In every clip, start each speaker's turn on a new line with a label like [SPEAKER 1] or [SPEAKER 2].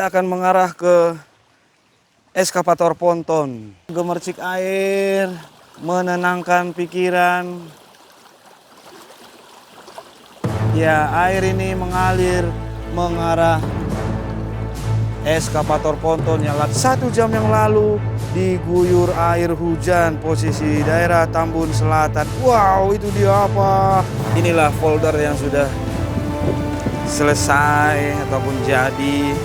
[SPEAKER 1] Kita akan mengarah ke eskavator ponton. Gemercik air, menenangkan pikiran. Ya, air ini mengalir mengarah eskavator ponton yang 1 jam yang lalu diguyur air hujan posisi daerah Tambun Selatan. Wow, itu dia apa? Inilah folder yang sudah selesai ataupun jadi,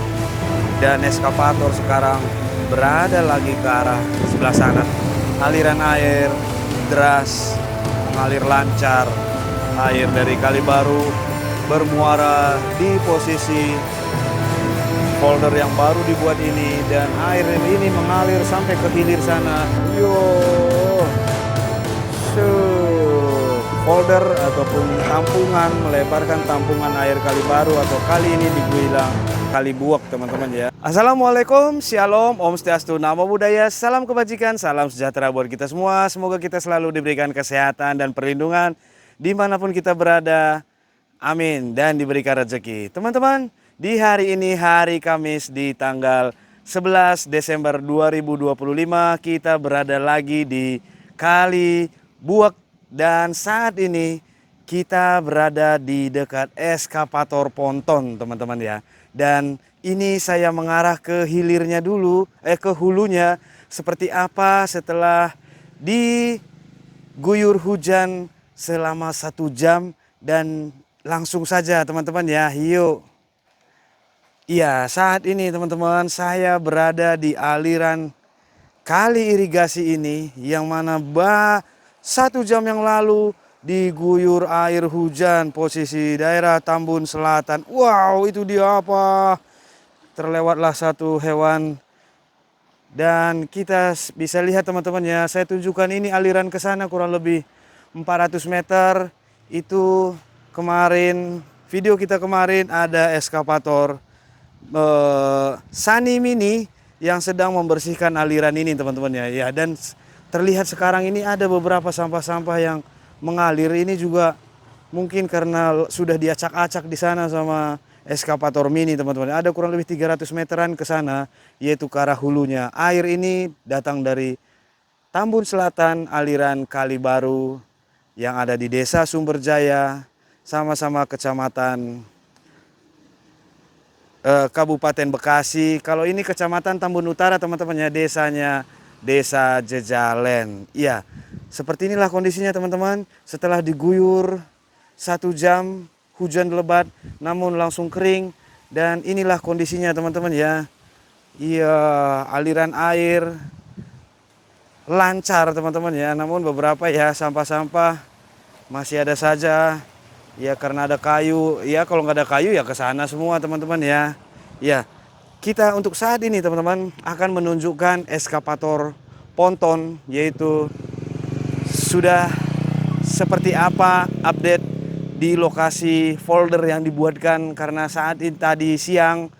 [SPEAKER 1] dan eskavator sekarang berada lagi ke arah sebelah sana. Aliran air deras mengalir lancar. Air dari Kali Baru bermuara di posisi folder yang baru dibuat ini, dan air ini mengalir sampai ke hilir sana. Yo, folder ataupun tampungan, melebarkan tampungan air Kali Baru, atau kali ini dibilang Kali Buak, teman-teman ya. Assalamualaikum, shalom, om swastiastu, namo buddhaya, salam kebajikan, salam sejahtera buat kita semua. Semoga kita selalu diberikan kesehatan dan perlindungan dimanapun kita berada. Amin. Dan diberikan rezeki. Teman-teman, di hari ini, hari Kamis di tanggal 11 Desember 2025, kita berada lagi di Kali Buak, dan saat ini kita berada di dekat eskavator ponton, teman-teman ya. Dan ini saya mengarah ke hilirnya dulu, ke hulunya, seperti apa setelah diguyur hujan selama 1 jam. Dan langsung saja teman-teman ya, yuk. Iya, saat ini teman-teman saya berada di aliran kali irigasi ini, yang mana 1 jam yang lalu diguyur air hujan posisi daerah Tambun Selatan. Wow, itu dia apa? Terlewatlah satu hewan, dan kita bisa lihat teman-teman ya, saya tunjukkan ini aliran ke sana kurang lebih 400 meter. Itu kemarin, video kita kemarin ada eskavator Sani Mini yang sedang membersihkan aliran ini teman-teman ya. Ya, dan terlihat sekarang ini ada beberapa sampah-sampah yang mengalir. Ini juga mungkin karena sudah diacak-acak di sana sama eskavator mini teman-teman. Ada kurang lebih 300 meteran ke sana, yaitu ke arah hulunya. Air ini datang dari Tambun Selatan, aliran Kali Baru yang ada di Desa Sumberjaya, sama-sama kecamatan Kabupaten Bekasi. Kalau ini kecamatan Tambun Utara teman-teman ya, desanya Desa Jejalen. Iya, seperti inilah kondisinya teman-teman. Setelah diguyur 1 jam hujan lebat, namun langsung kering. Dan inilah kondisinya teman-teman ya. Iya, aliran air lancar teman-teman ya. Namun beberapa ya sampah-sampah masih ada saja. Ya karena ada kayu, ya kalau nggak ada kayu ya ke sana semua teman-teman ya. Ya, kita untuk saat ini teman-teman akan menunjukkan eskavator ponton, yaitu sudah seperti apa update di lokasi folder yang dibuatkan, karena saat ini tadi siang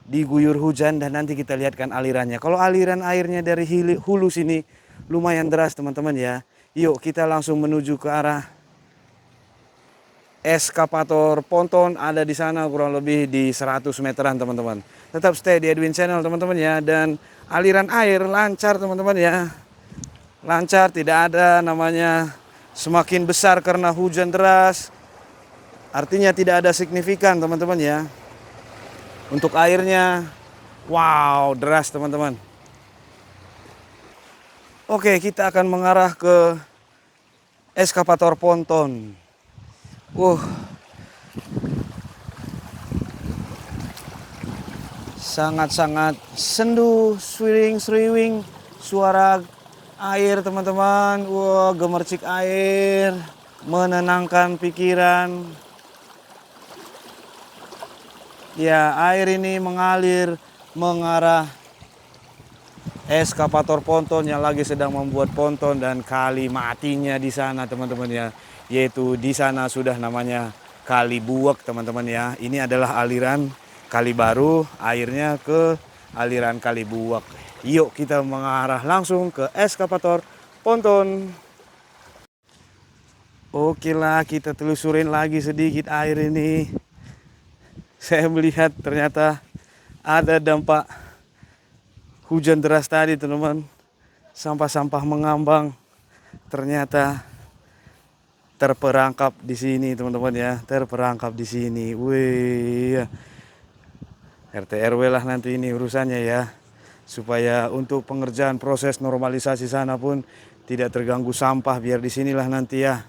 [SPEAKER 1] diguyur hujan, dan nanti kita lihatkan alirannya. Kalau aliran airnya dari hulu sini lumayan deras teman-teman ya. Yuk kita langsung menuju ke arah eskavator ponton, ada di sana kurang lebih di 100 meteran teman-teman. Tetap stay di Edwin Channel teman-teman ya. Dan aliran air lancar teman-teman ya. Lancar, tidak ada namanya semakin besar karena hujan deras. Artinya tidak ada signifikan teman-teman ya. Untuk airnya, wow, deras teman-teman. Oke, kita akan mengarah ke eskavator ponton. Sangat-sangat sendu, swing, suara air teman-teman. Wah, gemercik air, menenangkan pikiran. Ya, air ini mengalir mengarah eskavator ponton yang lagi sedang membuat ponton, dan kali matinya di sana teman-teman ya. Yaitu di sana sudah namanya Kali Buak teman-teman ya. Ini adalah aliran Kali Baru, airnya ke aliran Kali Buak. Yuk kita mengarah langsung ke eskavator ponton. Oke lah, kita telusurin lagi sedikit air ini. Saya melihat ternyata ada dampak hujan deras tadi teman-teman. Sampah-sampah mengambang ternyata terperangkap di sini teman-teman ya, terperangkap di sini. Wih, RT RW lah nanti ini urusannya ya, supaya untuk pengerjaan proses normalisasi sana pun tidak terganggu sampah, biar di sinilah nanti ya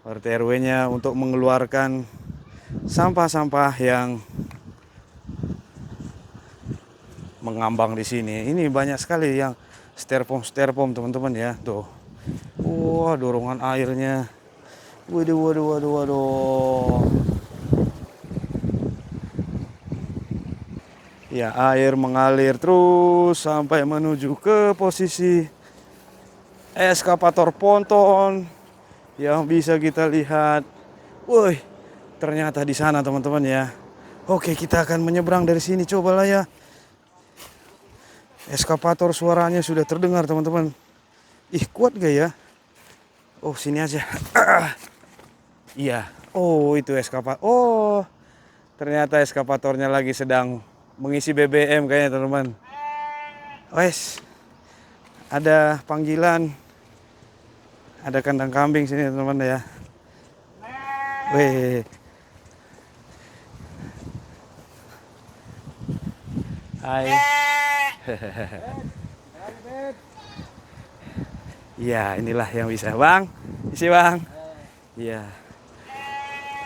[SPEAKER 1] RT RW-nya untuk mengeluarkan sampah-sampah yang mengambang di sini. Ini banyak sekali yang styrofoam teman-teman ya, tuh. Wah, dorongan airnya. Waduh, waduh, waduh, waduh. Ya, air mengalir terus sampai menuju ke posisi eskavator ponton yang bisa kita lihat. Woi, ternyata di sana teman-teman ya. Oke, kita akan menyeberang dari sini, cobalah ya. Eskavator suaranya sudah terdengar teman-teman. Ih, kuat gak ya? Oh, sini aja. Iya. Oh, itu eskavator. Oh, ternyata eskavatornya lagi sedang mengisi BBM kayaknya teman-teman. Wes, ada panggilan. Ada kandang kambing sini teman-teman ya. Weh. Hai. Ya, inilah yang bisa. Bang, isi bang. Iya.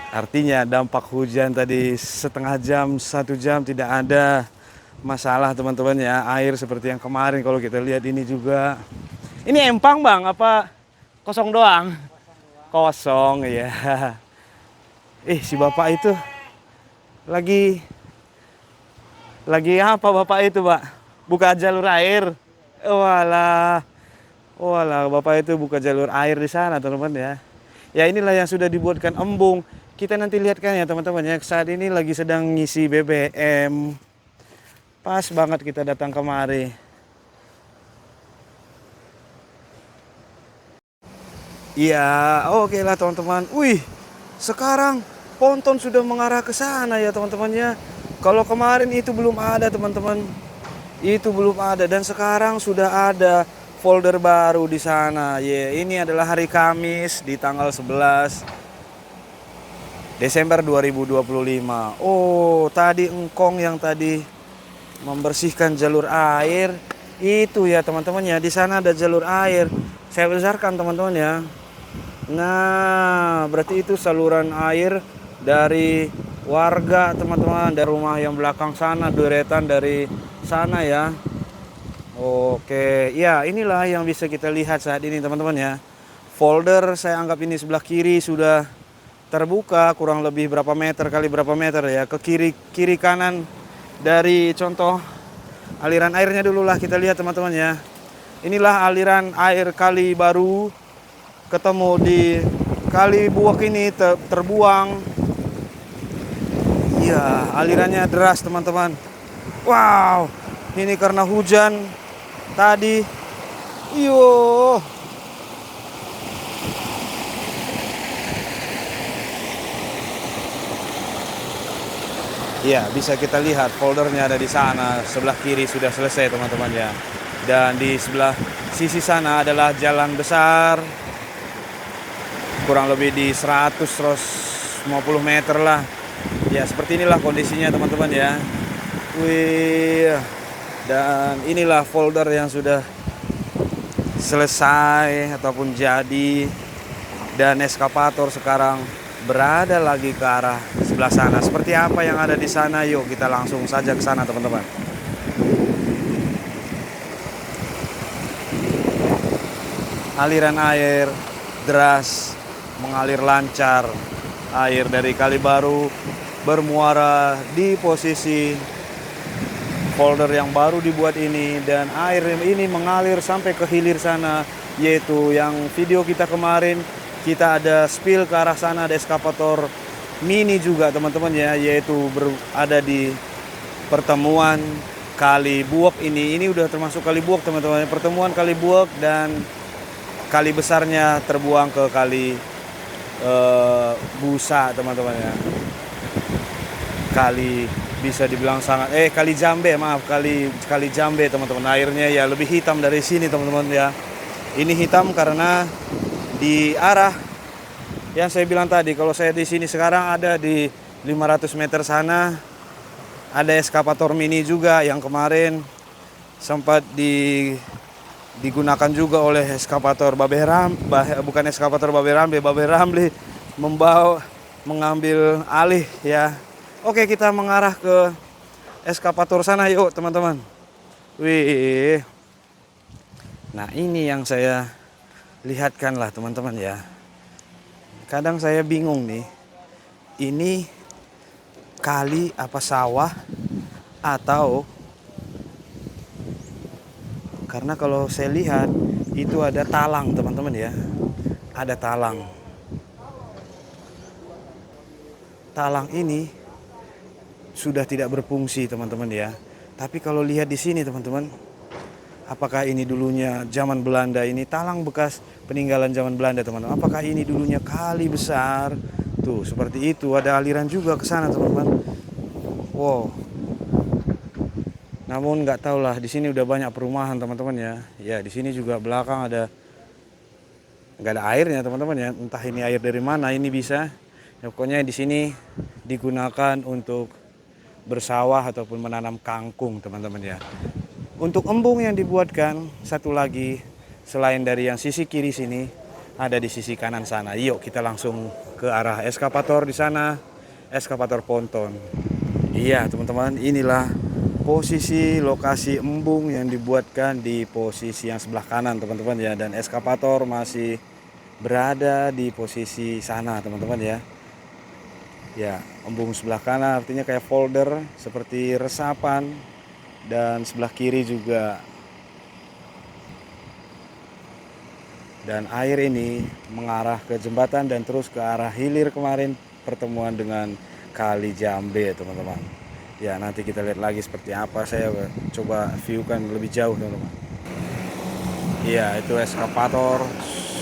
[SPEAKER 1] Artinya dampak hujan tadi setengah jam, 1 jam tidak ada masalah teman-teman ya. Air seperti yang kemarin kalau kita lihat ini juga. Ini empang bang, apa kosong doang? Kosong ya. Si bapak itu lagi apa bapak itu pak? Buka jalur air. Walah, walah bapak itu buka jalur air di sana teman-teman ya. Ya inilah yang sudah dibuatkan embung. Kita nanti lihatkan ya teman-teman ya. Saat ini lagi sedang ngisi BBM. Pas banget kita datang kemari. Iya, oke lah teman-teman. Wih, sekarang ponton sudah mengarah ke sana ya teman-teman ya. Kalau kemarin itu belum ada teman-teman. Itu belum ada dan sekarang sudah ada folder baru di sana. Ini adalah hari Kamis di tanggal 11 Desember 2025. Oh, tadi engkong yang tadi membersihkan jalur air itu ya teman-teman ya. Di sana ada jalur air. Saya besarkan teman-teman ya. Nah, berarti itu saluran air dari warga teman-teman, dari rumah yang belakang sana, deretan dari sana ya. Oke, ya inilah yang bisa kita lihat saat ini teman-teman ya. Folder saya anggap ini sebelah kiri sudah terbuka kurang lebih berapa meter kali berapa meter ya, ke kiri kanan dari contoh aliran airnya dulu lah kita lihat teman-teman ya. Inilah aliran air Kali Baru, ketemu di Kali Buak ini terbuang. Iya, alirannya deras teman-teman. Wow, ini karena hujan tadi. Iyo. Ya, bisa kita lihat foldernya ada di sana. Sebelah kiri sudah selesai teman-teman ya. Dan di sebelah sisi sana adalah jalan besar. Kurang lebih di 100-150 meter lah. Ya, seperti inilah kondisinya teman-teman ya. Wih. Dan inilah folder yang sudah selesai ataupun jadi. Dan eskavator sekarang berada lagi ke arah sebelah sana. Seperti apa yang ada di sana? Yuk kita langsung saja ke sana teman-teman. Aliran air deras mengalir lancar. Air dari Kali Baru bermuara di posisi folder yang baru dibuat ini, dan air ini mengalir sampai ke hilir sana, yaitu yang video kita kemarin. Kita ada spill ke arah sana, ada eskavator mini juga teman-teman ya, yaitu ada di pertemuan Kali Buak ini. Ini udah termasuk Kali Buak teman-teman. Pertemuan Kali Buak dan kali besarnya terbuang ke Kali Busa teman-teman ya. Kali bisa dibilang sangat Kali Jambe, maaf, kali Jambe teman-teman. Airnya ya lebih hitam dari sini teman-teman ya. Ini hitam karena di arah yang saya bilang tadi, kalau saya di sini sekarang ada di 500 meter sana ada eskavator mini juga yang kemarin sempat digunakan juga oleh eskavator bukan eskavator Babe Ramli mengambil alih ya. Oke, kita mengarah ke eskavator sana yuk teman-teman. Wih. Nah, ini yang saya lihatkan lah teman-teman ya. Kadang saya bingung nih. Ini kali apa sawah atau, karena kalau saya lihat itu ada talang teman-teman ya. Ada talang. Talang ini sudah tidak berfungsi teman-teman ya. Tapi kalau lihat di sini teman-teman, apakah ini dulunya zaman Belanda, ini talang bekas peninggalan zaman Belanda teman-teman. Apakah ini dulunya kali besar? Tuh, seperti itu, ada aliran juga ke sana teman-teman. Wow. Namun nggak tahu lah, di sini udah banyak perumahan teman-teman ya. Ya, di sini juga belakang nggak ada airnya teman-teman ya. Entah ini air dari mana ini bisa. Ya, pokoknya di sini digunakan untuk bersawah ataupun menanam kangkung teman-teman ya. Untuk embung yang dibuatkan satu lagi selain dari yang sisi kiri sini, ada di sisi kanan sana. Yuk kita langsung ke arah eskavator di sana, eskavator ponton. Iya teman-teman, inilah posisi lokasi embung yang dibuatkan di posisi yang sebelah kanan teman-teman ya. Dan eskavator masih berada di posisi sana teman-teman ya. Ya, embung sebelah kanan artinya kayak folder seperti resapan, dan sebelah kiri juga. Dan air ini mengarah ke jembatan dan terus ke arah hilir kemarin pertemuan dengan Kali Jambe teman-teman. Ya, nanti kita lihat lagi seperti apa, saya coba viewkan lebih jauh teman-teman. Iya, itu eskavator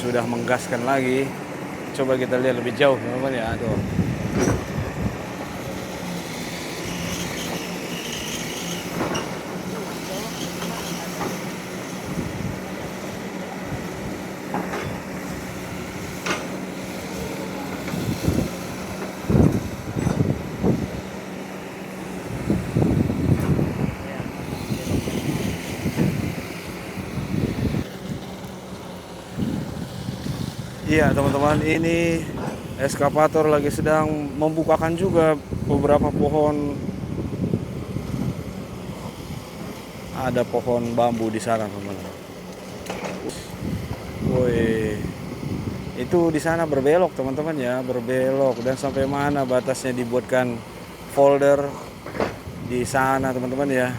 [SPEAKER 1] sudah menggaskan lagi. Coba kita lihat lebih jauh teman-teman ya. Aduh. Iya teman-teman, ini eskavator lagi sedang membukakan juga beberapa pohon. Ada pohon bambu di sana teman-teman. Woi, itu di sana berbelok teman-teman ya, berbelok, dan sampai mana batasnya dibuatkan folder di sana teman-teman ya.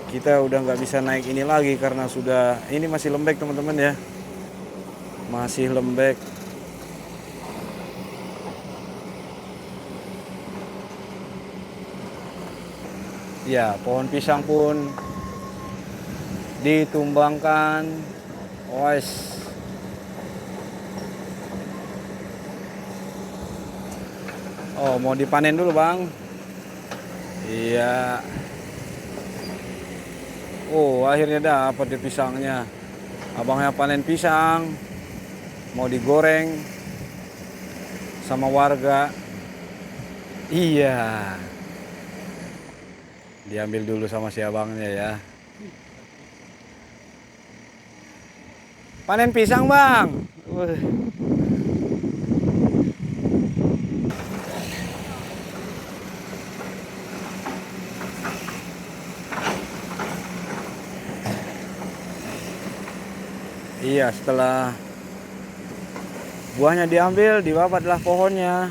[SPEAKER 1] Kita udah nggak bisa naik ini lagi karena ini masih lembek teman-teman ya. Masih lembek. Ya, pohon pisang pun ditumbangkan. Wes. Oh, mau dipanen dulu, Bang. Iya. Oh, akhirnya dapat di pisangnya. Abangnya panen pisang. Mau digoreng sama warga. Iya. Diambil dulu sama si abangnya ya. Panen pisang, Bang. Iya, setelah buahnya diambil, dibabadlah pohonnya.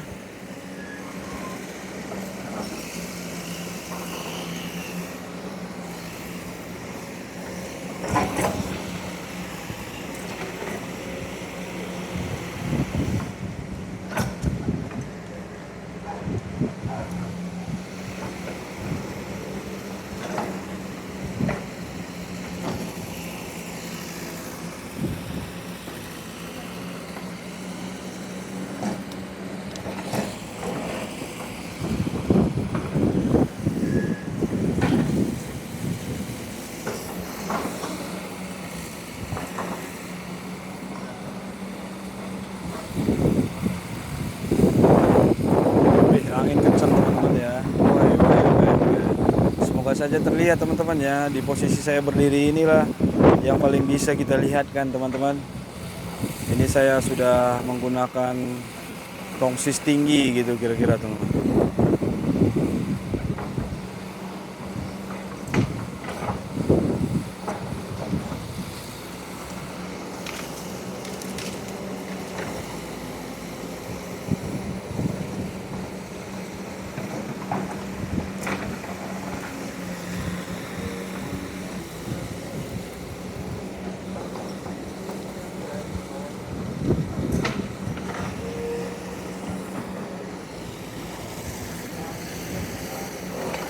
[SPEAKER 1] saja terlihat teman-teman ya. Di posisi saya berdiri inilah yang paling bisa kita lihat kan teman-teman. Ini saya sudah menggunakan tongsis tinggi gitu kira-kira teman-teman.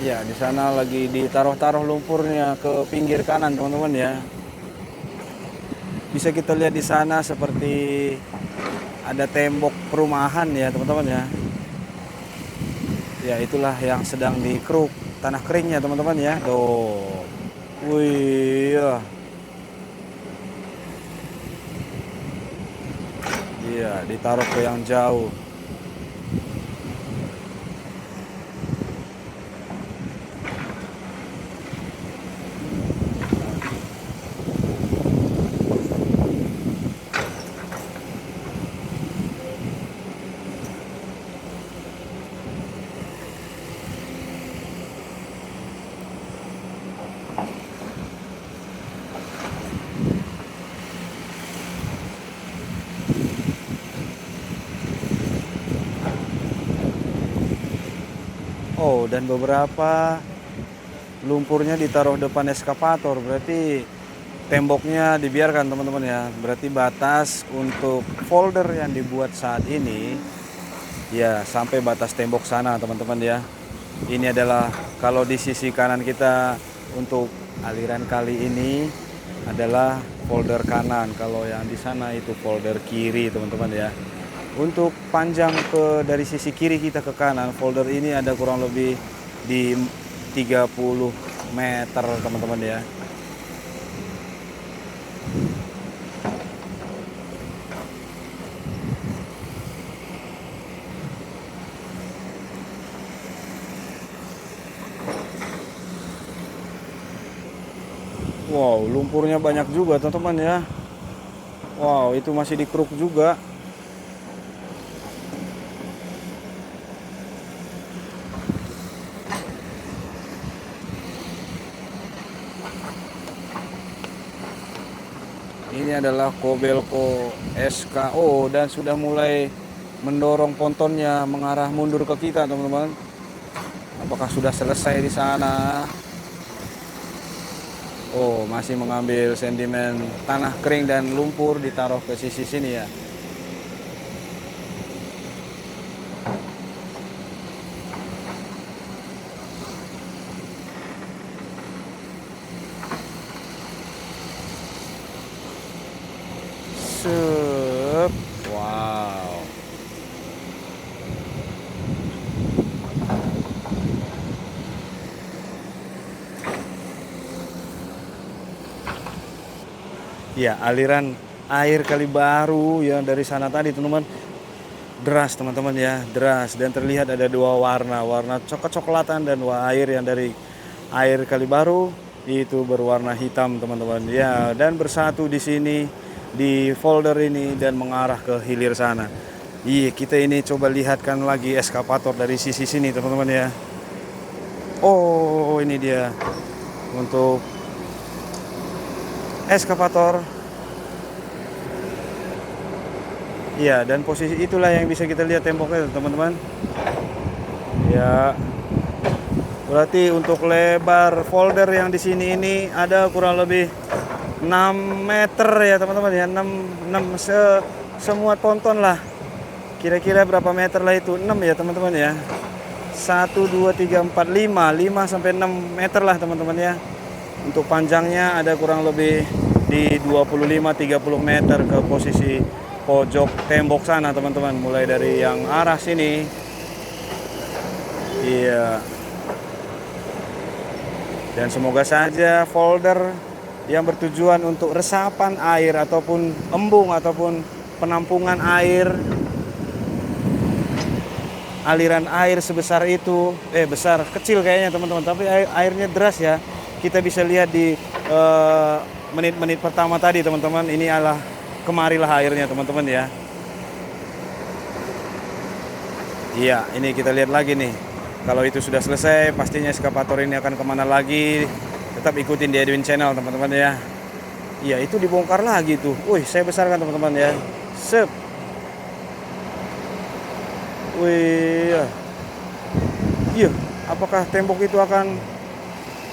[SPEAKER 1] Ya, di sana lagi ditaruh-taruh lumpurnya ke pinggir kanan, teman-teman ya. Bisa kita lihat di sana seperti ada tembok perumahan ya, teman-teman ya. Ya, itulah yang sedang dikeruk tanah keringnya, teman-teman ya. Tuh. Wih, ya. Iya, ditaruh ke yang jauh. Oh, dan beberapa lumpurnya ditaruh depan eskavator, berarti temboknya dibiarkan teman-teman ya. Berarti batas untuk folder yang dibuat saat ini ya sampai batas tembok sana teman-teman ya. Ini adalah kalau di sisi kanan kita untuk aliran kali ini adalah folder kanan, kalau yang di sana itu folder kiri teman-teman ya. Untuk panjang dari sisi kiri kita ke kanan, folder ini ada kurang lebih di 30 meter teman-teman ya. Wow, lumpurnya banyak juga teman-teman ya. Wow, itu masih dikeruk juga. Ini adalah Kobelco SKO dan sudah mulai mendorong pontonnya mengarah mundur ke kita teman-teman. Apakah sudah selesai di sana? Oh, masih mengambil sedimen tanah kering dan lumpur ditaruh ke sisi sini ya. Sep. Wow. Ya, aliran air Kali Baru yang dari sana tadi teman-teman deras teman-teman ya, deras, dan terlihat ada dua warna, warna coklat-coklatan dan air yang dari air Kali Baru itu berwarna hitam teman-teman ya, dan bersatu di sini di folder ini dan mengarah ke hilir sana. Iya, kita ini coba lihatkan lagi eskavator dari sisi sini teman-teman ya. Oh, ini dia untuk eskavator. Iya, dan posisi itulah yang bisa kita lihat temboknya teman-teman. Ya. Berarti untuk lebar folder yang di sini ini ada kurang lebih 6 meter ya teman-teman ya. 6 semua tonton lah. Kira-kira berapa meter lah itu? 6 ya teman-teman ya. 1 2 3 4 5 sampai 6 meter lah teman-teman ya. Untuk panjangnya ada kurang lebih di 25-30 meter ke posisi pojok tembok sana teman-teman, mulai dari yang arah sini. Iya. Dan semoga saja folder yang bertujuan untuk resapan air ataupun embung ataupun penampungan air aliran air sebesar itu, besar, kecil kayaknya teman-teman, tapi airnya deras ya. Kita bisa lihat di menit-menit pertama tadi teman-teman, ini adalah kemarilah airnya teman-teman ya. Iya, ini kita lihat lagi nih. Kalau itu sudah selesai, pastinya eskavator ini akan kemana lagi. Tetap ikutin di Edwin Channel teman-teman ya. Iya, itu dibongkar lagi tuh. Wih, saya besarkan teman-teman ya. Sep. Wih, ya. Iya, apakah tembok itu akan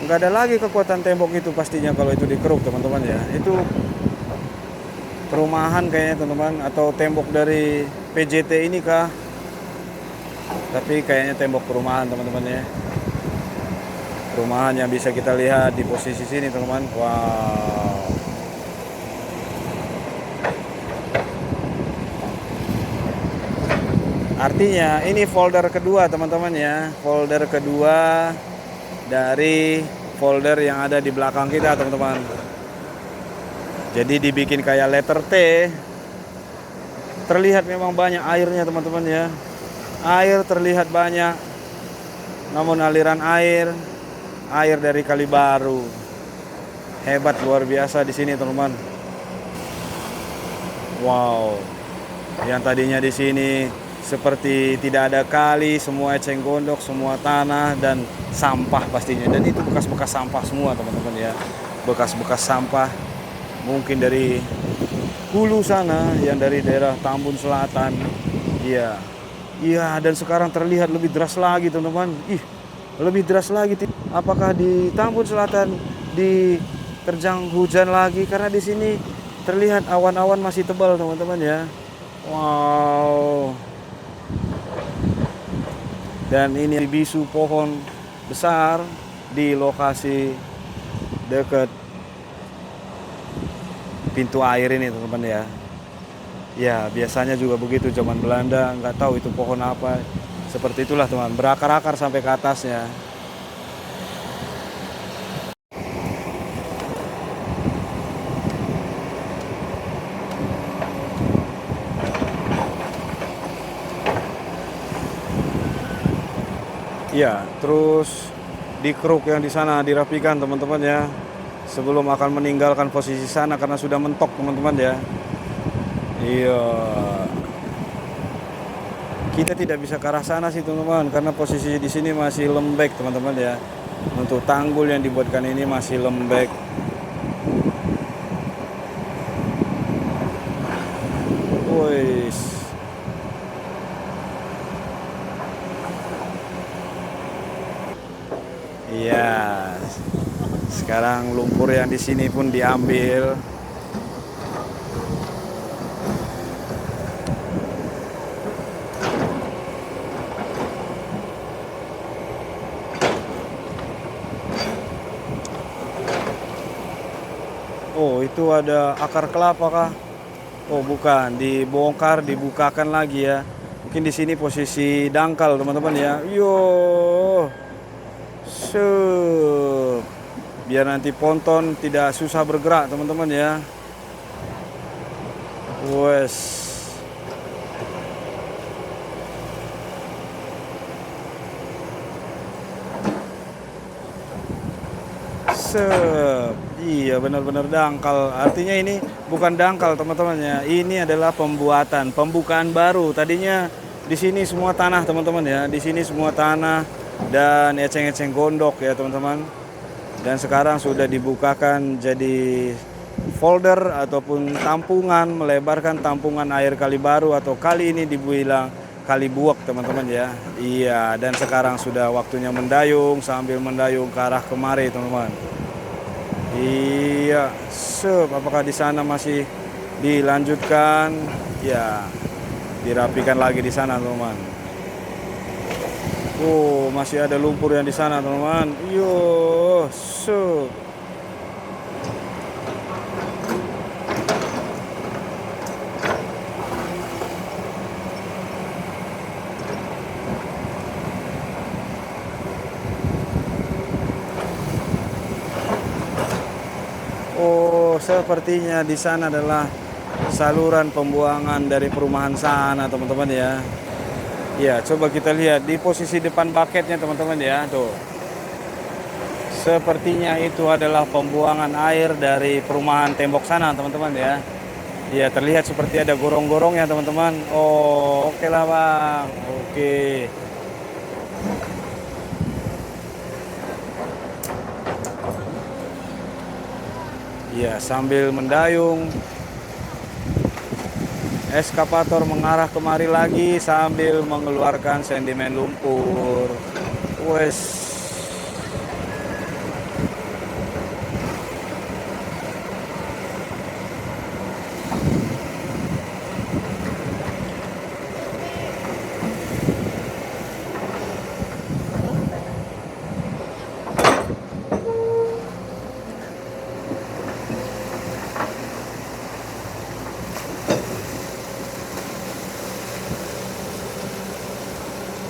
[SPEAKER 1] nggak ada lagi kekuatan tembok itu pastinya kalau itu dikeruk teman-teman ya. Itu perumahan kayaknya teman-teman, atau tembok dari PJT ini kah? Tapi kayaknya tembok perumahan teman-teman ya. Perumahan yang bisa kita lihat di posisi sini teman-teman. Wow. Artinya ini folder kedua teman-teman ya. Folder kedua dari folder yang ada di belakang kita teman-teman. Jadi dibikin kayak letter T. Terlihat memang banyak airnya teman-teman ya. Air terlihat banyak. Namun aliran air dari Kali Baru. Hebat, luar biasa di sini teman-teman. Wow. Yang tadinya di sini seperti tidak ada kali, semua eceng gondok, semua tanah dan sampah pastinya. Dan itu bekas-bekas sampah semua teman-teman ya. Bekas-bekas sampah mungkin dari hulu sana, yang dari daerah Tambun Selatan. Iya. Iya, dan sekarang terlihat lebih deras lagi teman-teman. Ih, lebih deras lagi. Apakah di Tambun Selatan diterjang hujan lagi? Karena di sini terlihat awan-awan masih tebal teman-teman ya. Wow. Dan ini bisu pohon besar di lokasi dekat pintu air ini teman-teman ya. Ya biasanya juga begitu zaman Belanda, nggak tahu itu pohon apa. Seperti itulah teman, berakar-akar sampai ke atasnya. Ya, terus dikeruk yang di sana dirapikan teman-teman ya. Sebelum akan meninggalkan posisi sana karena sudah mentok teman-teman ya. Iya. Kita tidak bisa ke arah sana sih teman-teman karena posisi di sini masih lembek teman-teman ya. Untuk tanggul yang dibuatkan ini masih lembek. Wis. Iya. Sekarang lumpur yang di sini pun diambil. Oh, itu ada akar kelapa kah? Oh, bukan, dibongkar, dibukakan lagi ya. Mungkin di sini posisi dangkal, teman-teman ya. Yo. Sup. Biar nanti ponton tidak susah bergerak, teman-teman ya. Wes. Sep. Iya, benar-benar dangkal. Artinya ini bukan dangkal teman-teman ya. Ini adalah pembuatan, pembukaan baru. Tadinya di sini semua tanah teman-teman ya. Di sini semua tanah dan eceng-eceng gondok ya teman-teman. Dan sekarang sudah dibukakan jadi folder ataupun tampungan, melebarkan tampungan air Kali Baru, atau kali ini dibilang Kali Buak teman-teman ya. Iya, dan sekarang sudah waktunya mendayung, sambil mendayung ke arah kemari teman-teman. Iya, apakah di sana masih dilanjutkan? Ya, dirapikan lagi di sana teman-teman. Oh, masih ada lumpur yang di sana teman-teman. Yo, Oh, sepertinya di sana adalah saluran pembuangan dari perumahan sana, teman-teman ya. Ya, coba kita lihat di posisi depan bucketnya teman-teman ya, tuh. Sepertinya itu adalah pembuangan air dari perumahan tembok sana teman-teman ya. Ya, terlihat seperti ada gorong-gorongnya teman-teman. Oh, oke lah bang, oke. Ya, sambil mendayung, eskavator mengarah kemari lagi sambil mengeluarkan sedimen lumpur. Wes.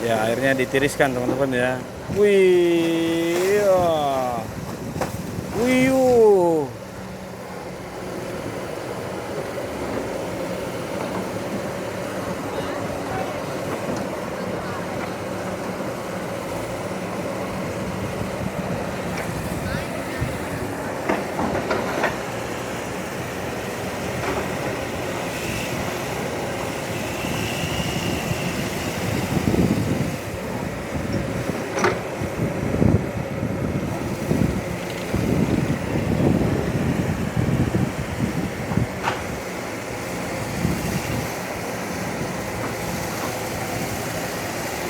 [SPEAKER 1] Ya, airnya ditiriskan teman-teman ya. Wih, ya. Wih,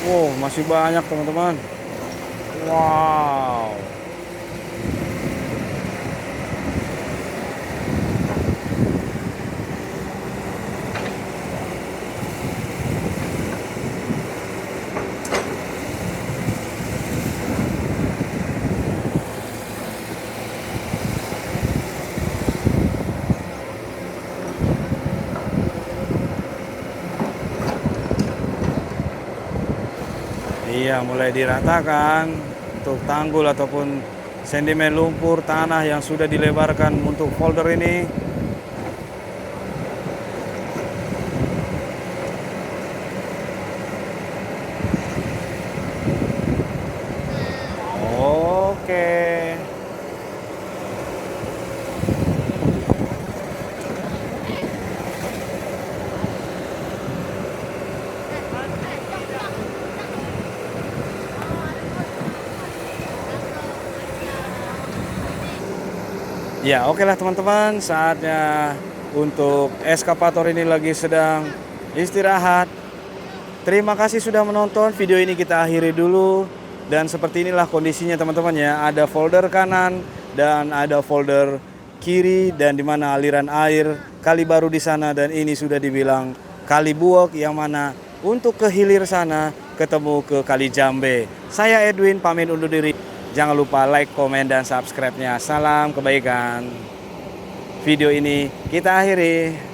[SPEAKER 1] wow, masih banyak teman-teman. Wow. Iya, mulai diratakan untuk tanggul ataupun sedimen lumpur tanah yang sudah dilebarkan untuk folder ini. Oke. Ya, oke lah teman-teman, saatnya untuk eskavator ini lagi sedang istirahat. Terima kasih sudah menonton, video ini kita akhiri dulu. Dan seperti inilah kondisinya teman-teman ya. Ada folder kanan dan ada folder kiri, dan dimana aliran air Kali Baru di sana, dan ini sudah dibilang Kali Buok, yang mana untuk ke hilir sana ketemu ke Kali Jambe. Saya Edwin pamit undur diri. Jangan lupa like, komen, dan subscribe-nya. Salam kebaikan. Video ini kita akhiri.